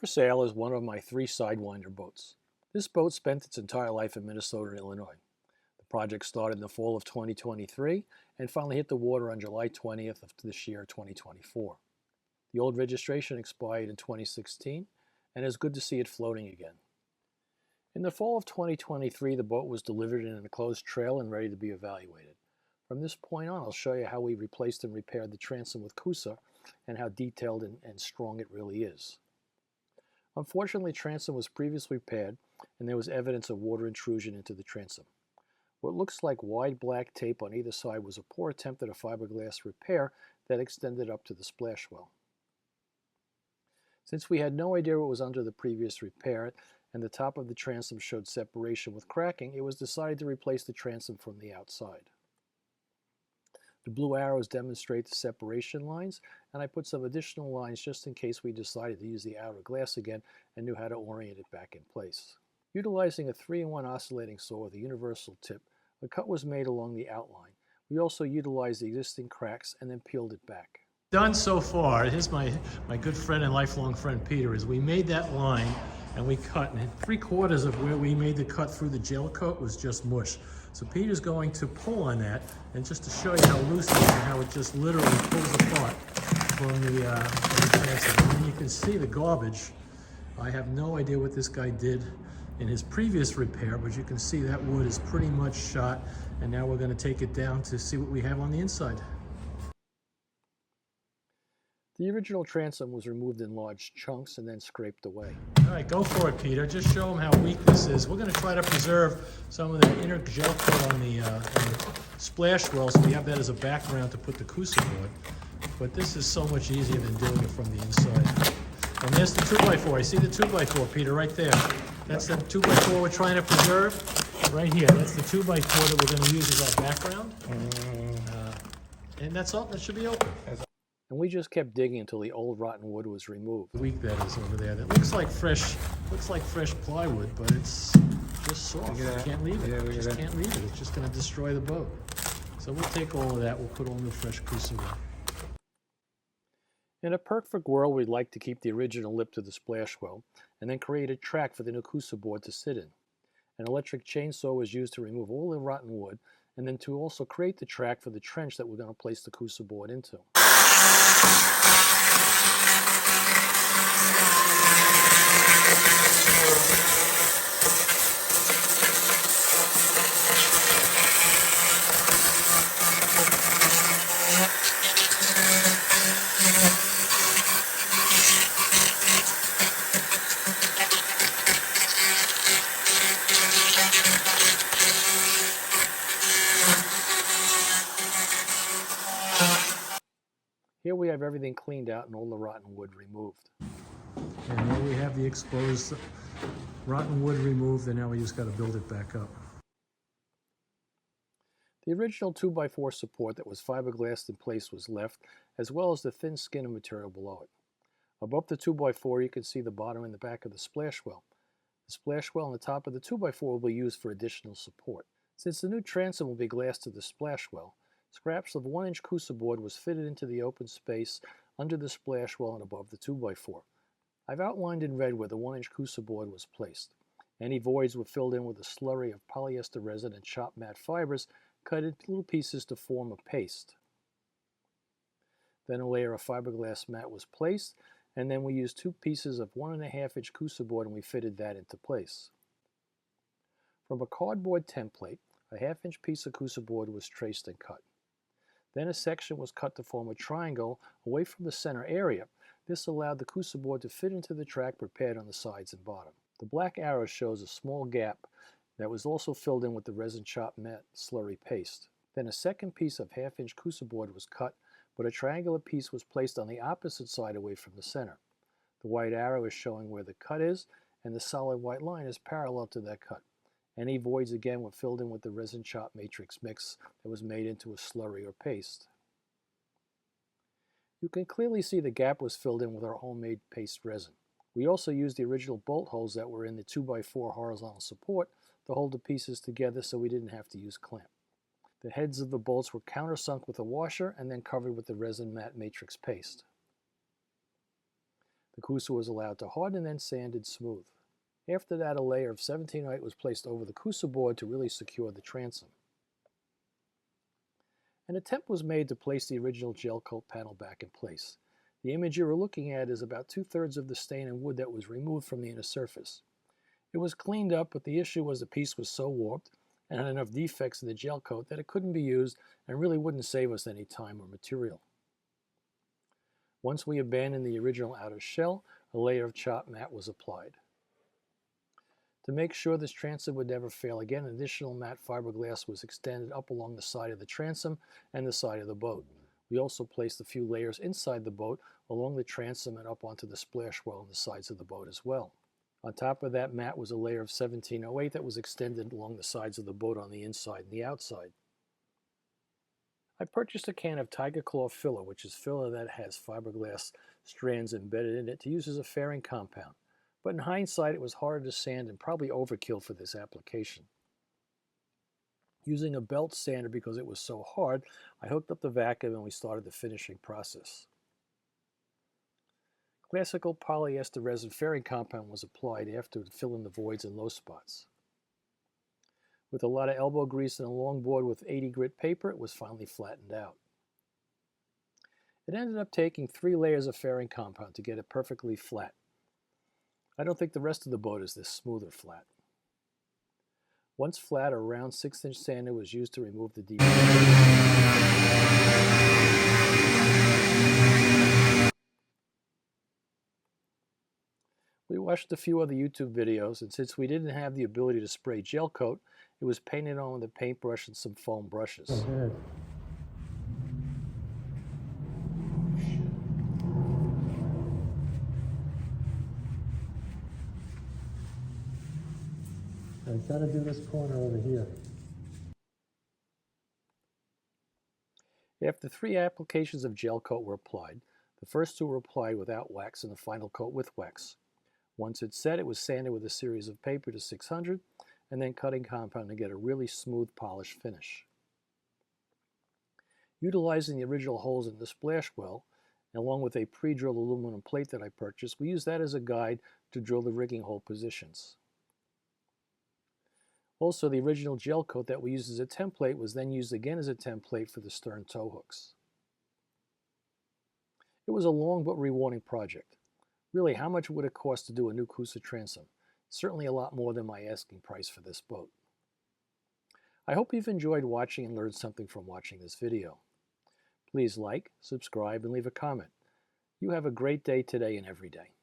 For sale is one of my 3 Sidewinder boats. This boat spent its entire life in Minnesota and Illinois. The project started in the fall of 2023 and finally hit the water on July 20th of this year, 2024. The old registration expired in 2016, and it's good to see it floating again. In the fall of 2023, the boat was delivered in an enclosed trailer and ready to be evaluated. From this point on, I'll show you how we replaced and repaired the transom with Cossa and how detailed and strong it really is. Unfortunately, transom was previously repaired and there was evidence of water intrusion into the transom. What looks like wide black tape on either side was a poor attempt at a fiberglass repair that extended up to the splash well. Since we had no idea what was under the previous repair and the top of the transom showed separation with cracking, it was decided to replace the transom from the outside. The blue arrows demonstrate the separation lines, and I put some additional lines just in case we decided to use the outer glass again and knew how to orient it back in place. Utilizing a 3-in-1 oscillating saw with a universal tip, a cut was made along the outline. We also utilized the existing cracks and then peeled it back. Done so far, here's my good friend and lifelong friend Peter, is we made that line and we cut, and 3/4 of where we made the cut through the gel coat was just mush. So Peter's going to pull on that, and just to show you how loose it is and how it just literally pulls apart from the transom. And you can see the garbage. I have no idea what this guy did in his previous repair, but you can see that wood is pretty much shot, and now we're going to take it down to see what we have on the inside. The original transom was removed in large chunks and then scraped away. All right, go for it, Peter. Just show them how weak this is. We're going to try to preserve some of the inner gel coat on the splash well, so we have that as a background to put the Coosa Board. But this is so much easier than doing it from the inside. And there's the 2x4. I see the 2x4, Peter, right there. That's the 2x4 we're trying to preserve. Right here. That's the 2x4 that we're going to use as our background. And that's all. That should be open. And we just kept digging until the old rotten wood was removed. Weak that is over there. That looks like fresh plywood, but it's just soft. You can't leave it. Yeah, just can't leave it. It's just going to destroy the boat. So we'll take all of that. We'll put all new fresh Coosa wood. In a perfect world, we'd like to keep the original lip to the splash well and then create a track for the new Coosa board to sit in. An electric chainsaw was used to remove all the rotten wood and then to also create the track for the trench that we're going to place the Coosa board into. Here we have everything cleaned out and all the rotten wood removed. And here we have the exposed rotten wood removed, and now we just got to build it back up. The original 2x4 support that was fiberglassed in place was left, as well as the thin skin of material below it. Above the 2x4 you can see the bottom and the back of the splash well. The splash well on the top of the 2x4 will be used for additional support. Since the new transom will be glassed to the splash well, scraps of 1-inch Coosa board was fitted into the open space under the splash well and above the 2x4. I've outlined in red where the 1-inch Coosa board was placed. Any voids were filled in with a slurry of polyester resin and chopped matte fibers cut into little pieces to form a paste. Then a layer of fiberglass mat was placed, and then we used 2 pieces of 1.5-inch Coosa board and we fitted that into place. From a cardboard template, a 1/2-inch piece of Coosa board was traced and cut. Then a section was cut to form a triangle away from the center area. This allowed the Coosa board to fit into the track prepared on the sides and bottom. The black arrow shows a small gap that was also filled in with the resin chopped matte slurry paste. Then a second piece of 1/2-inch Coosa board was cut, but a triangular piece was placed on the opposite side away from the center. The white arrow is showing where the cut is, and the solid white line is parallel to that cut. Any voids again were filled in with the resin chopped matrix mix that was made into a slurry or paste. You can clearly see the gap was filled in with our homemade paste resin. We also used the original bolt holes that were in the 2x4 horizontal support to hold the pieces together so we didn't have to use clamp. The heads of the bolts were countersunk with a washer and then covered with the resin matte matrix paste. The Coosa was allowed to harden and then sanded smooth. After that, a layer of 1708 was placed over the Coosa board to really secure the transom. An attempt was made to place the original gel coat panel back in place. The image you are looking at is about 2/3 of the stain and wood that was removed from the inner surface. It was cleaned up, but the issue was the piece was so warped and had enough defects in the gel coat that it couldn't be used and really wouldn't save us any time or material. Once we abandoned the original outer shell, a layer of chopped matte was applied. To make sure this transom would never fail again, additional matte fiberglass was extended up along the side of the transom and the side of the boat. We also placed a few layers inside the boat along the transom and up onto the splash well on the sides of the boat as well. On top of that matte was a layer of 1708 that was extended along the sides of the boat on the inside and the outside. I purchased a can of Tiger Claw filler, which is filler that has fiberglass strands embedded in it to use as a fairing compound. But in hindsight, it was harder to sand and probably overkill for this application. Using a belt sander because it was so hard, I hooked up the vacuum and we started the finishing process. Classical polyester resin fairing compound was applied after to fill in the voids and low spots. With a lot of elbow grease and a long board with 80 grit paper, it was finally flattened out. It ended up taking 3 layers of fairing compound to get it perfectly flat. I don't think the rest of the boat is this smooth or flat. Once flat, a round 6-inch sander was used to remove the defect. We watched a few other YouTube videos, and since we didn't have the ability to spray gel coat, it was painted on with a paintbrush and some foam brushes. I've got to do this corner over here. After 3 applications of gel coat were applied, the first 2 were applied without wax and the final coat with wax. Once it set, it was sanded with a series of paper to 600 and then cutting compound to get a really smooth polished finish. Utilizing the original holes in the splash well, along with a pre-drilled aluminum plate that I purchased, we used that as a guide to drill the rigging hole positions. Also, the original gel coat that we used as a template was then used again as a template for the stern tow hooks. It was a long but rewarding project. Really, how much would it cost to do a new Coosa transom? Certainly a lot more than my asking price for this boat. I hope you've enjoyed watching and learned something from watching this video. Please like, subscribe, and leave a comment. You have a great day today and every day.